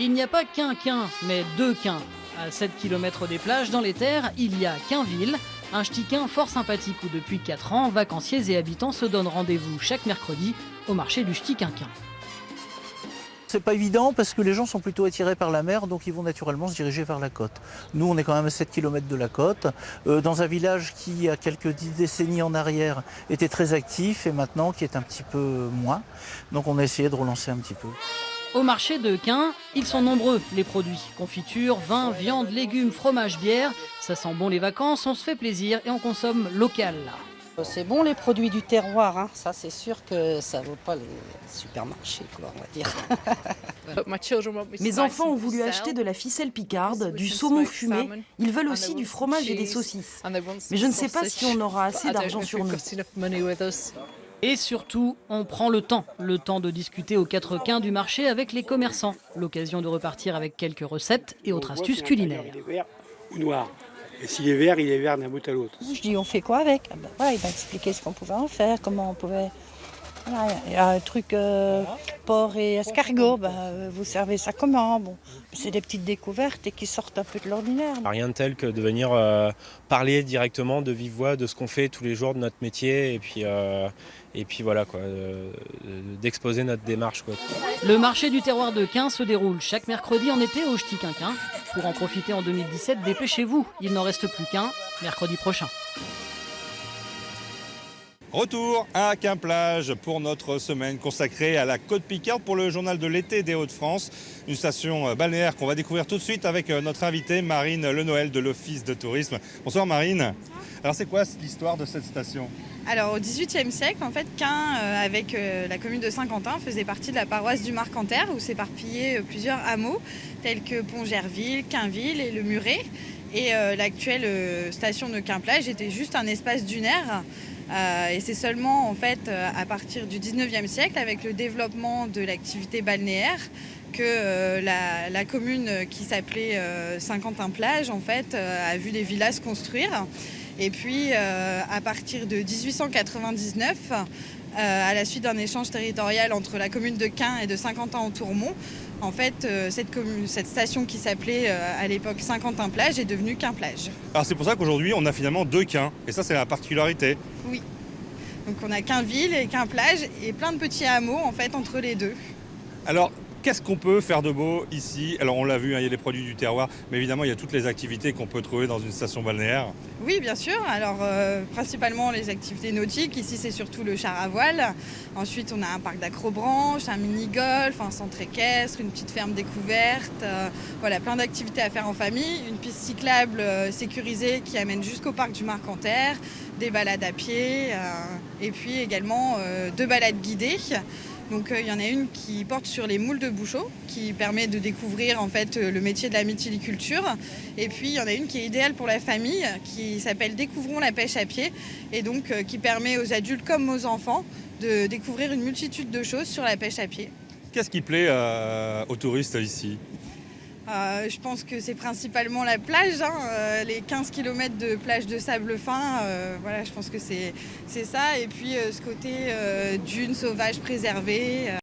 Il n'y a pas qu'un quin, mais deux quins. À 7 km des plages, dans les terres, il y a Quinville, un ch'ti quin fort sympathique où depuis 4 ans, vacanciers et habitants se donnent rendez-vous chaque mercredi au marché du ch'ti quinquin. C'est pas évident parce que les gens sont plutôt attirés par la mer, donc ils vont naturellement se diriger vers la côte. Nous, on est quand même à 7 km de la côte, dans un village qui, il y a quelques 10 décennies en arrière, était très actif et maintenant qui est un petit peu moins. Donc on a essayé de relancer un petit peu. Au marché de Quin, ils sont nombreux, les produits. Confiture, vin, viande, légumes, fromage, bière. Ça sent bon les vacances, on se fait plaisir et on consomme local là. C'est bon les produits du terroir, hein. Ça c'est sûr que ça ne vaut pas les supermarchés, quoi, on va dire. Mes enfants ont voulu acheter de la ficelle picarde, du saumon fumé. Ils veulent aussi du fromage et des saucisses. Mais je ne sais pas si on aura assez d'argent sur nous. Et surtout, on prend le temps de discuter aux 4 quins du marché avec les commerçants. L'occasion de repartir avec quelques recettes et autres astuces culinaires. Il est vert ou noir. Et s'il est vert, il est vert d'un bout à l'autre. Je dis on fait quoi avec? Voilà, il m'a expliqué ce qu'on pouvait en faire, comment on pouvait... Voilà, il y a un truc porc et escargot, vous servez ça comment? Bon, c'est des petites découvertes et qui sortent un peu de l'ordinaire. Rien de tel que de venir parler directement de vive voix de ce qu'on fait tous les jours de notre métier et puis voilà quoi, d'exposer notre démarche quoi. Le marché du terroir de Quin se déroule chaque mercredi en été au ch'ti quinquin. Pour en profiter en 2017, dépêchez-vous, il n'en reste plus qu'un mercredi prochain. Retour à Quimplage pour notre semaine consacrée à la Côte Picarde pour le journal de l'été des Hauts-de-France. Une station balnéaire qu'on va découvrir tout de suite avec notre invitée Marine Lenoël de l'Office de tourisme. Bonsoir Marine. Alors c'est quoi l'histoire de cette station ? Alors au XVIIIe siècle, en fait, Quin, avec la commune de Saint-Quentin, faisait partie de la paroisse du Marcanterre où s'éparpillaient plusieurs hameaux tels que Pont-Gerville, Quinville et le Muret. Et l'actuelle station de Quimplage était juste un espace dunaire. Et c'est seulement en fait à partir du 19e siècle, avec le développement de l'activité balnéaire, que la commune qui s'appelait Saint-Quentin-Plage en fait a vu des villas se construire. Et puis à partir de 1899, à la suite d'un échange territorial entre la commune de Quin et de Saint-Quentin-en-Tourmont, en fait, cette station qui s'appelait à l'époque Saint-Quentin-Plage est devenue Quimplage. Alors c'est pour ça qu'aujourd'hui on a finalement 2 quins, et ça c'est la particularité. Oui, donc on a Quinville et Quimplage et plein de petits hameaux en fait entre les deux. Alors qu'est-ce qu'on peut faire de beau ici ? Alors on l'a vu, il y a les produits du terroir, mais évidemment il y a toutes les activités qu'on peut trouver dans une station balnéaire. Oui, bien sûr. Alors, principalement les activités nautiques. Ici, c'est surtout le char à voile. Ensuite, on a un parc d'acrobranche, un mini-golf, un centre équestre, une petite ferme découverte. Voilà, plein d'activités à faire en famille. Une piste cyclable sécurisée qui amène jusqu'au parc du Marcanterre. Des balades à pied. Et puis également 2 balades guidées. Donc il y en a une qui porte sur les moules de Bouchot, qui permet de découvrir en fait le métier de la mytiliculture. Et puis il y en a une qui est idéale pour la famille, qui s'appelle Découvrons la pêche à pied, et donc qui permet aux adultes comme aux enfants de découvrir une multitude de choses sur la pêche à pied. Qu'est-ce qui plaît aux touristes ici ? Je pense que c'est principalement la plage, hein, les 15 km de plage de sable fin, voilà, je pense que c'est ça. Et puis ce côté dunes sauvages préservées.